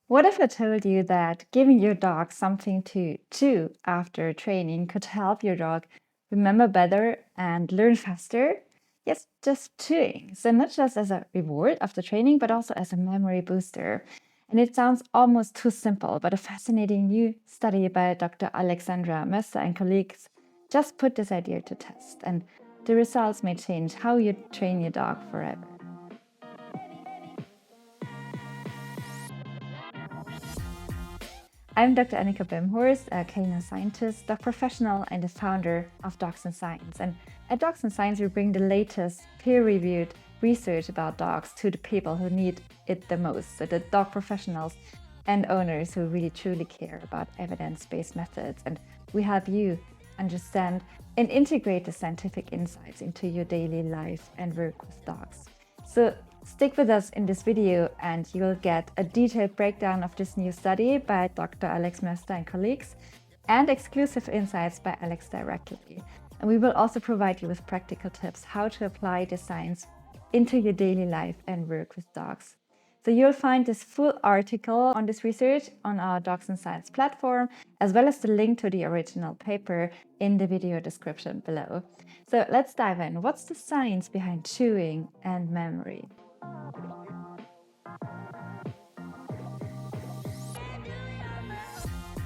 What if I told you that giving your dog something to chew after training could help your dog remember better and learn faster? Yes, just chewing. So, not just as a reward after training, but also as a memory booster. And it sounds almost too simple, but a fascinating new study by Dr. Alexandra Moesta and colleagues just put this idea to test. And the results may change how you train your dog forever. I'm Dr. Annika Bremhorst, a canine scientist, dog professional, and the founder of Dogs and Science. And at Dogs and Science, we bring the latest peer-reviewed research about dogs to the people who need it the most, so the dog professionals and owners who really truly care about evidence-based methods. And we help you understand and integrate the scientific insights into your daily life and work with dogs. So stick with us in this video and you will get a detailed breakdown of this new study by Dr. Alex Moesta and colleagues and exclusive insights by Alex directly. And we will also provide you with practical tips how to apply the science into your daily life and work with dogs. So you'll find this full article on this research on our Dogs and Science platform, as well as the link to the original paper in the video description below. So let's dive in. What's the science behind chewing and memory?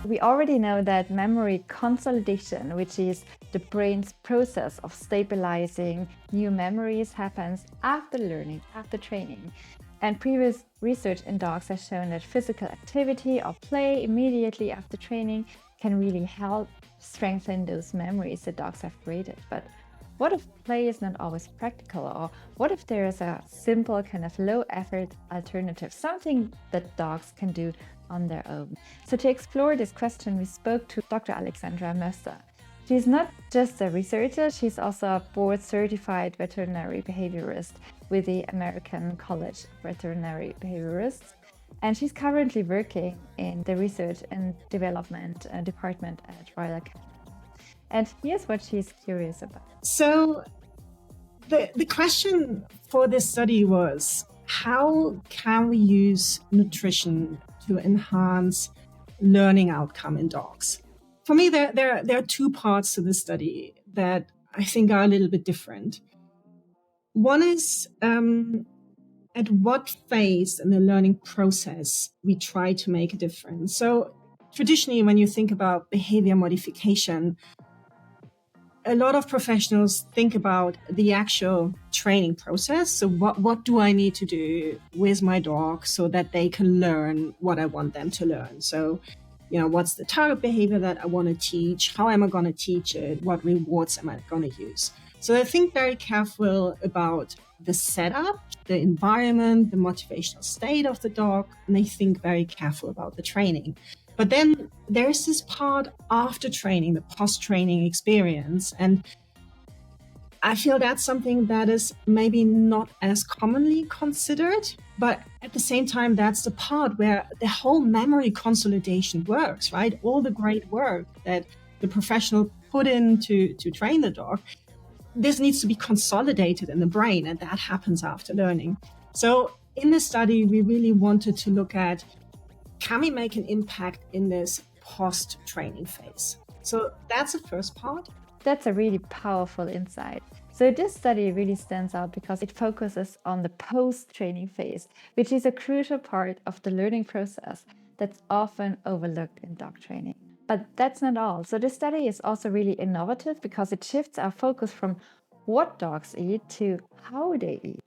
We already know that memory consolidation, which is the brain's process of stabilizing new memories, happens after learning, after training. And previous research in dogs has shown that physical activity or play immediately after training can really help strengthen those memories that dogs have created. But what if play is not always practical? Or what if there is a simple kind of low effort alternative, something that dogs can do on their own? So to explore this question, we spoke to Dr. Alexandra Moesta. She's not just a researcher, she's also a board certified veterinary behaviorist with the American College of Veterinary Behaviorists. And she's currently working in the research and development department at Royal Canine. And here's what she's curious about. So the question for this study was, how can we use nutrition to enhance learning outcome in dogs? For me, there are two parts to this study that I think are a little bit different. One is at what phase in the learning process we try to make a difference. So traditionally, when you think about behavior modification, a lot of professionals think about the actual training process. So what do I need to do with my dog so that they can learn what I want them to learn? So, what's the target behavior that I want to teach? How am I going to teach it? What rewards am I going to use? So I think very careful about the setup, the environment, the motivational state of the dog, and they think very careful about the training. But then there's this part after training, the post-training experience. And I feel that's something that is maybe not as commonly considered, but at the same time, that's the part where the whole memory consolidation works, right? All the great work that the professional put in to train the dog, this needs to be consolidated in the brain, and that happens after learning. So in this study, we really wanted to look at, can we make an impact in this post-training phase? So that's the first part. That's a really powerful insight. So this study really stands out because it focuses on the post-training phase, which is a crucial part of the learning process that's often overlooked in dog training. But that's not all. So this study is also really innovative because it shifts our focus from what dogs eat to how they eat.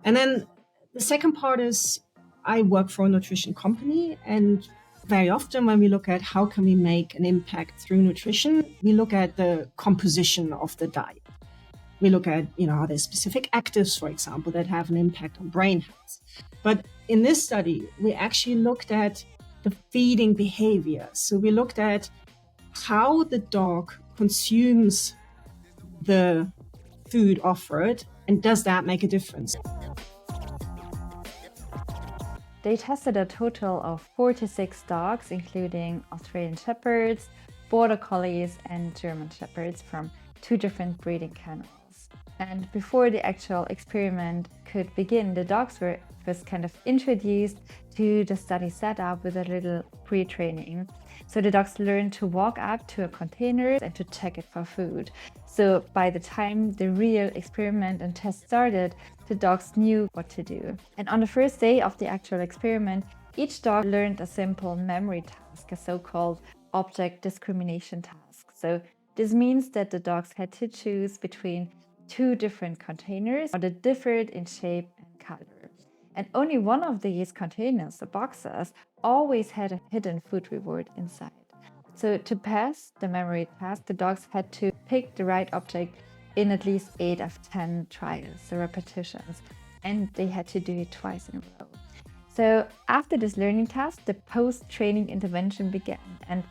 And then the second part is, I work for a nutrition company, and very often when we look at how can we make an impact through nutrition, we look at the composition of the diet. We look at, are there specific actives, for example, that have an impact on brain health. But in this study, we actually looked at the feeding behavior. So we looked at how the dog consumes the food offered, and does that make a difference? They tested a total of 46 dogs, including Australian Shepherds, Border Collies, and German Shepherds from 2 different breeding kennels. And before the actual experiment could begin, the dogs were first kind of introduced to the study setup with a little pre-training. So the dogs learned to walk up to a container and to check it for food. So by the time the real experiment and test started, the dogs knew what to do. And on the first day of the actual experiment, each dog learned a simple memory task, a so-called object discrimination task. So this means that the dogs had to choose between two different containers that differed in shape and color. And only one of these containers, the boxes, always had a hidden food reward inside. So to pass the memory task, the dogs had to pick the right object in at least 8 of 10 trials, the repetitions, and they had to do it twice in a row. So after this learning task, the post-training intervention began, and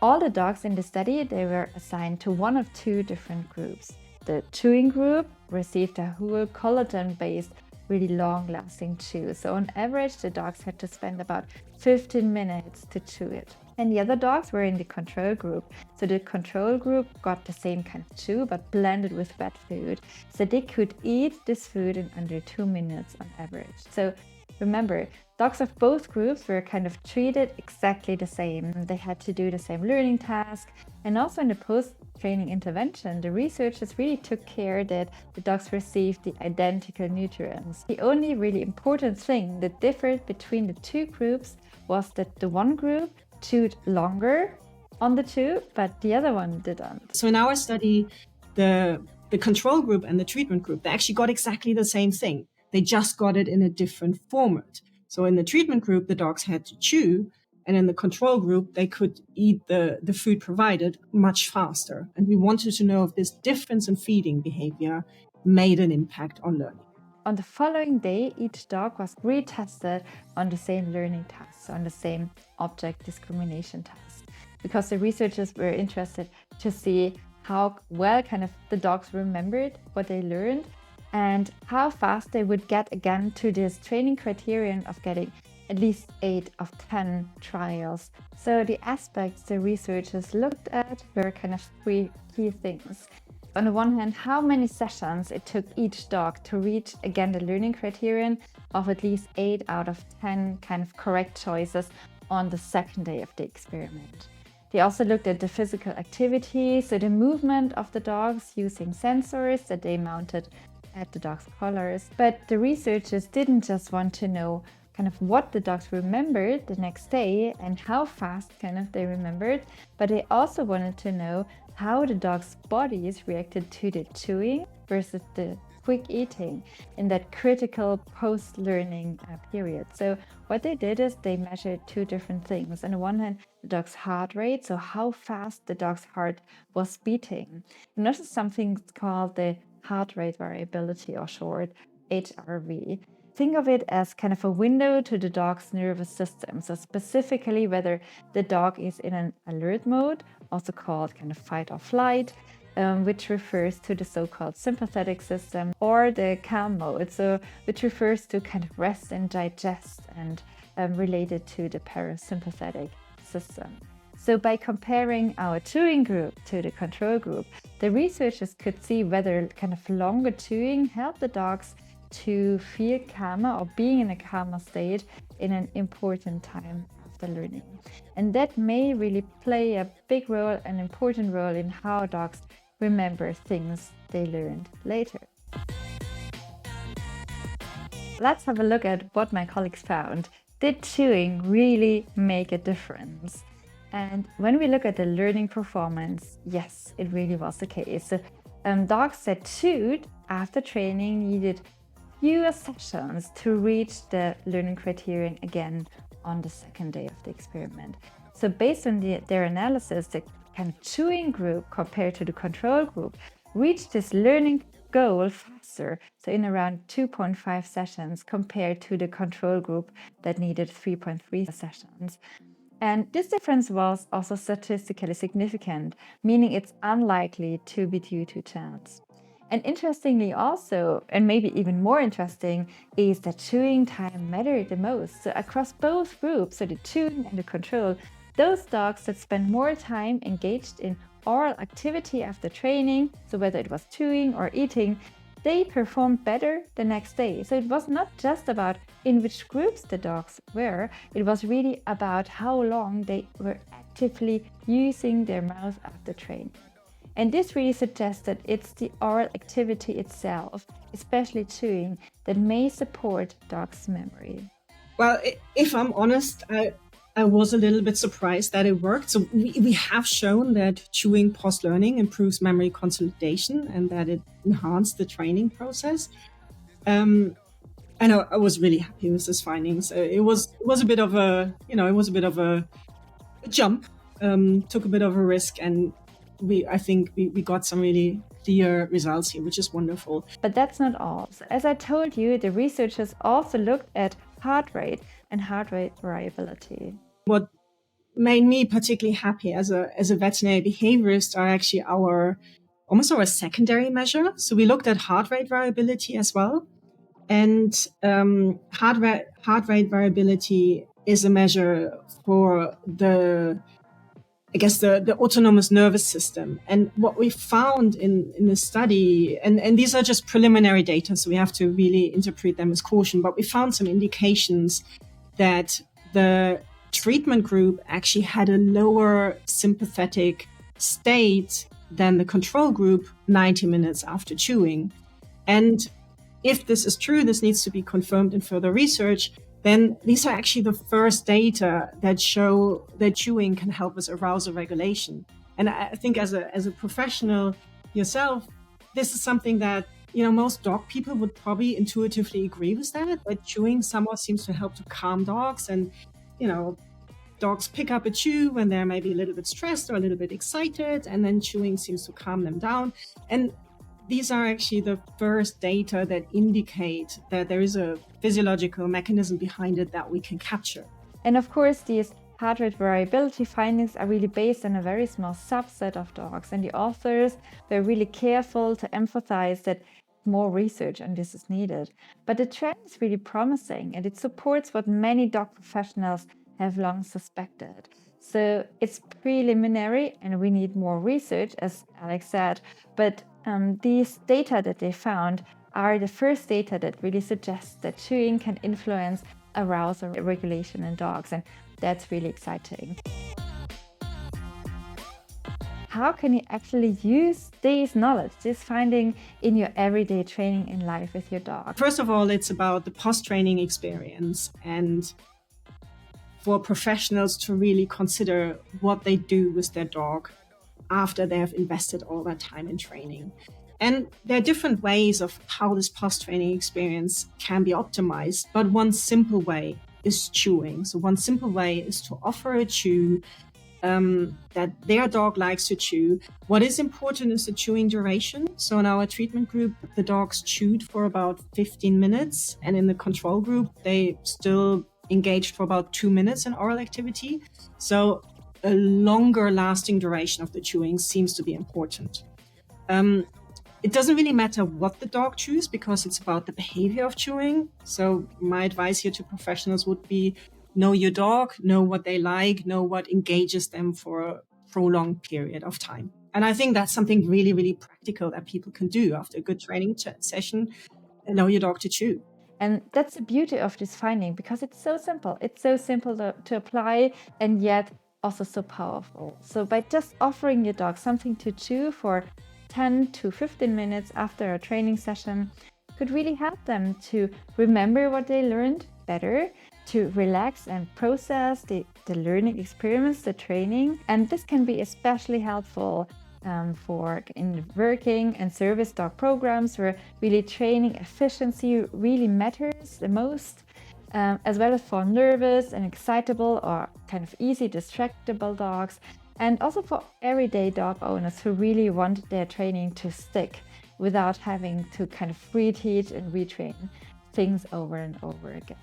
all the dogs in the study, they were assigned to one of two different groups. The chewing group received a whole collagen-based, really long-lasting chew. So on average, the dogs had to spend about 15 minutes to chew it. And the other dogs were in the control group. So the control group got the same kind of chew, but blended with wet food. So they could eat this food in under 2 minutes on average. So remember, dogs of both groups were kind of treated exactly the same. They had to do the same learning task. And also in the post-training intervention, the researchers really took care that the dogs received the identical nutrients. The only really important thing that differed between the two groups was that the one group chewed longer on the chew, but the other one didn't. So in our study, the control group and the treatment group, they actually got exactly the same thing. They just got it in a different format. So in the treatment group, the dogs had to chew, and in the control group, they could eat the food provided much faster. And we wanted to know if this difference in feeding behavior made an impact on learning. On the following day, each dog was retested on the same learning task, on the same object discrimination task, because the researchers were interested to see how well kind of the dogs remembered what they learned and how fast they would get again to this training criterion of getting at least 8 of 10 trials. So the aspects the researchers looked at were kind of 3 key things. On the one hand, how many sessions it took each dog to reach again the learning criterion of at least 8 out of 10 kind of correct choices on the second day of the experiment. They also looked at the physical activity, so the movement of the dogs using sensors that they mounted at the dog's collars. But the researchers didn't just want to know kind of what the dogs remembered the next day and how fast kind of they remembered, but they also wanted to know how the dogs' bodies reacted to the chewing versus the quick eating in that critical post-learning period. So what they did is they measured 2 different things. On the one hand, the dog's heart rate, so how fast the dog's heart was beating. And also something called the heart rate variability, or short HRV. Think of it as kind of a window to the dog's nervous system. So specifically whether the dog is in an alert mode, also called kind of fight or flight, which refers to the so-called sympathetic system, or the calm mode, so which refers to kind of rest and digest and related to the parasympathetic system. So by comparing our chewing group to the control group, the researchers could see whether kind of longer chewing helped the dogs to feel calmer or being in a calmer state in an important time after learning. And that may really play a big role, an important role in how dogs remember things they learned later. Let's have a look at what my colleagues found. Did chewing really make a difference? And when we look at the learning performance, yes, it really was the case. So, dogs that chewed after training needed fewer sessions to reach the learning criterion again on the second day of the experiment. So based on their analysis, the kind of chewing group compared to the control group reached this learning goal faster, so in around 2.5 sessions compared to the control group that needed 3.3 sessions. And this difference was also statistically significant, meaning it's unlikely to be due to chance. And interestingly also, and maybe even more interesting, is that chewing time mattered the most. So across both groups, so the chewing and the control, those dogs that spend more time engaged in oral activity after training, so whether it was chewing or eating, they performed better the next day. So it was not just about in which groups the dogs were, it was really about how long they were actively using their mouth after training. And this really suggests that it's the oral activity itself, especially chewing, that may support dogs' memory. Well, if I'm honest, I was a little bit surprised that it worked. So we have shown that chewing post-learning improves memory consolidation and that it enhanced the training process. And I was really happy with this findings. It was a bit of a jump, took a bit of a risk, and I think we got some really clear results here, which is wonderful. But that's not all. So as I told you, the researchers also looked at heart rate and heart rate variability. What made me particularly happy as a veterinary behaviorist are actually almost our secondary measure. So we looked at heart rate variability as well. And heart rate variability is a measure for the autonomous nervous system. And what we found in the study, and these are just preliminary data, so we have to really interpret them with caution, but we found some indications that the treatment group actually had a lower sympathetic state than the control group 90 minutes after chewing. And if this is true, this needs to be confirmed in further research, then these are actually the first data that show that chewing can help with arousal regulation. And I think as a professional yourself, this is something that, most dog people would probably intuitively agree with that chewing somehow seems to help to calm dogs. And, dogs pick up a chew when they're maybe a little bit stressed or a little bit excited, and then chewing seems to calm them down. And these are actually the first data that indicate that there is a physiological mechanism behind it that we can capture. And of course, these heart rate variability findings are really based on a very small subset of dogs. And the authors were really careful to emphasize that more research on this is needed. But the trend is really promising, and it supports what many dog professionals have long suspected. So it's preliminary and we need more research, as Alex said, but these data that they found are the first data that really suggests that chewing can influence arousal regulation in dogs, and that's really exciting. How can you actually use this knowledge, this finding in your everyday training in life with your dog? First of all, it's about the post-training experience and for professionals to really consider what they do with their dog after they have invested all that time in training. And there are different ways of how this post-training experience can be optimized, but one simple way is chewing. So one simple way is to offer a chew that their dog likes to chew. What is important is the chewing duration. So in our treatment group, the dogs chewed for about 15 minutes, and in the control group, they still engaged for about 2 minutes in oral activity. So a longer lasting duration of the chewing seems to be important. It doesn't really matter what the dog chews because it's about the behavior of chewing. So my advice here to professionals would be know your dog, know what they like, know what engages them for a prolonged period of time. And I think that's something really, really practical that people can do after a good training session. Know your dog to chew. And that's the beauty of this finding, because it's so simple. It's so simple to apply and yet also so powerful. So by just offering your dog something to chew for 10 to 15 minutes after a training session could really help them to remember what they learned better, to relax and process the learning experience, the training. And this can be especially helpful for in working and service dog programs where really training efficiency really matters the most, as well as for nervous and excitable or kind of easy distractible dogs, and also for everyday dog owners who really want their training to stick without having to kind of reteach and retrain things over and over again.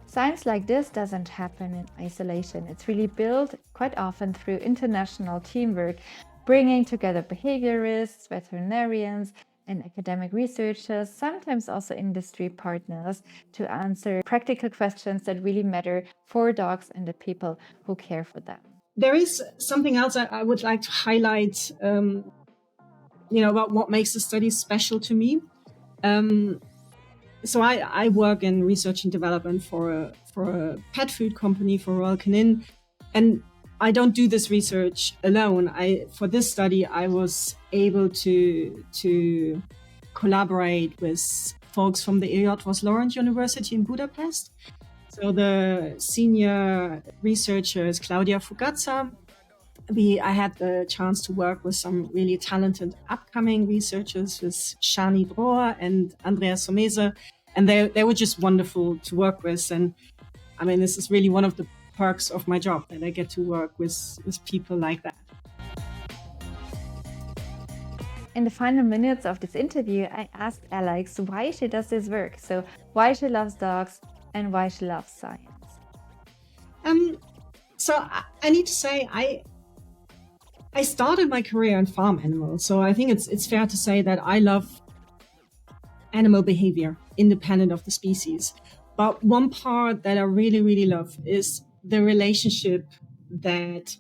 Science like this doesn't happen in isolation. It's really built quite often through international teamwork, bringing together behaviorists, veterinarians, and academic researchers, sometimes also industry partners, to answer practical questions that really matter for dogs and the people who care for them. There is something else I would like to highlight, about what makes the study special to me. So I work in research and development for a pet food company, for Royal Canin, and I don't do this research alone. For this study, I was able to collaborate with folks from the Eötvös Loránd University in Budapest. So the senior researcher is Claudia Fugazza. I had the chance to work with some really talented upcoming researchers with Shani Droa and Andrea Somese, and they were just wonderful to work with. And I mean, this is really one of the perks of my job, that I get to work with people like that. In the final minutes of this interview, I asked Alex why she does this work. So why she loves dogs and why she loves science. So I need to say, I started my career in farm animals. So I think it's fair to say that I love animal behavior independent of the species. But one part that I really, really love is the relationship that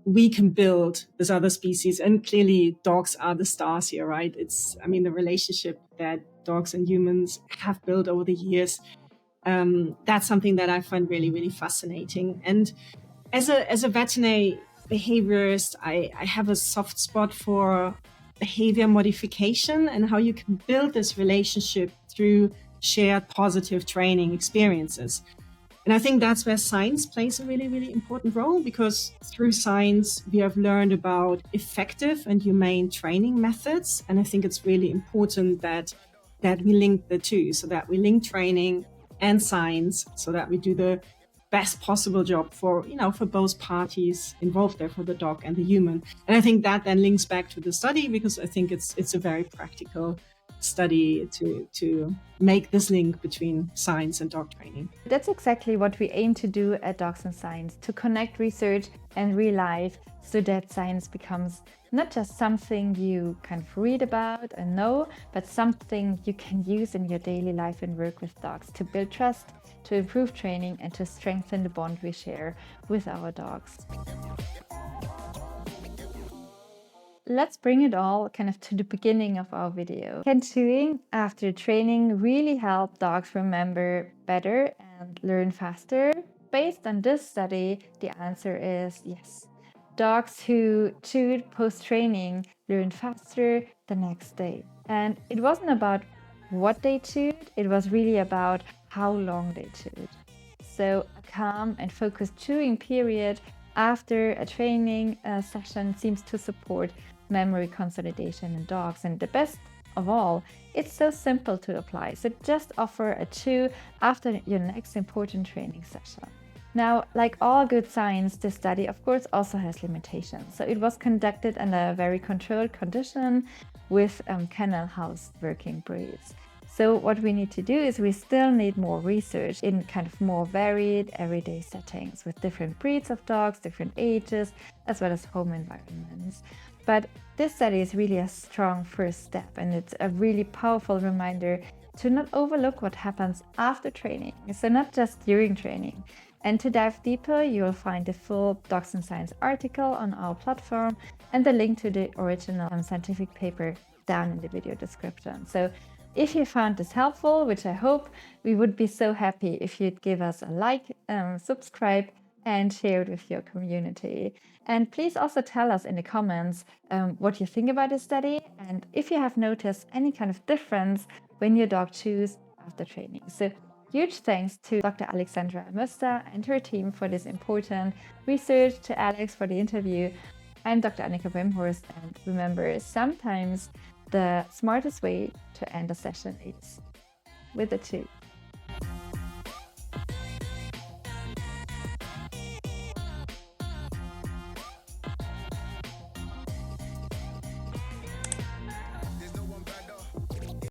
we can build with other species. And clearly dogs are the stars here, right? The relationship that dogs and humans have built over the years. That's something that I find really, really fascinating. And as a veterinary behaviorist, I have a soft spot for behavior modification and how you can build this relationship through shared positive training experiences. And I think that's where science plays a really, really important role, because through science, we have learned about effective and humane training methods. And I think it's really important that we link the two, so that we link training and science, so that we do the best possible job for both parties involved there, for the dog and the human. And I think that then links back to the study, because I think it's a very practical study to make this link between science and dog training. That's exactly what we aim to do at Dogs and Science, to connect research and real life, so that science becomes not just something you kind of read about and know, but something you can use in your daily life and work with dogs, to build trust, to improve training, and to strengthen the bond we share with our dogs. Let's bring it all kind of to the beginning of our video. Can chewing after training really help dogs remember better and learn faster? Based on this study, the answer is yes. Dogs who chewed post-training learned faster the next day. And it wasn't about what they chewed, it was really about how long they chewed. So a calm and focused chewing period after a training session seems to support memory consolidation in dogs. And the best of all, it's so simple to apply. So just offer a chew after your next important training session. Now, like all good science, this study of course also has limitations. So it was conducted under a very controlled condition with kennel house working breeds. So what we need to do is we still need more research in kind of more varied everyday settings with different breeds of dogs, different ages, as well as home environments. But this study is really a strong first step, and it's a really powerful reminder to not overlook what happens after training, so not just during training. And to dive deeper, you will find the full Dogs and Science article on our platform and the link to the original scientific paper down in the video description. So if you found this helpful, which I hope, we would be so happy if you'd give us a like, subscribe, and share it with your community. And please also tell us in the comments what you think about this study, and if you have noticed any kind of difference when your dog chews after training. So huge thanks to Dr. Alexandra Moesta and her team for this important research, to Alex for the interview. I'm Dr. Annika Bremhorst, and remember, sometimes the smartest way to end a session is with a chew.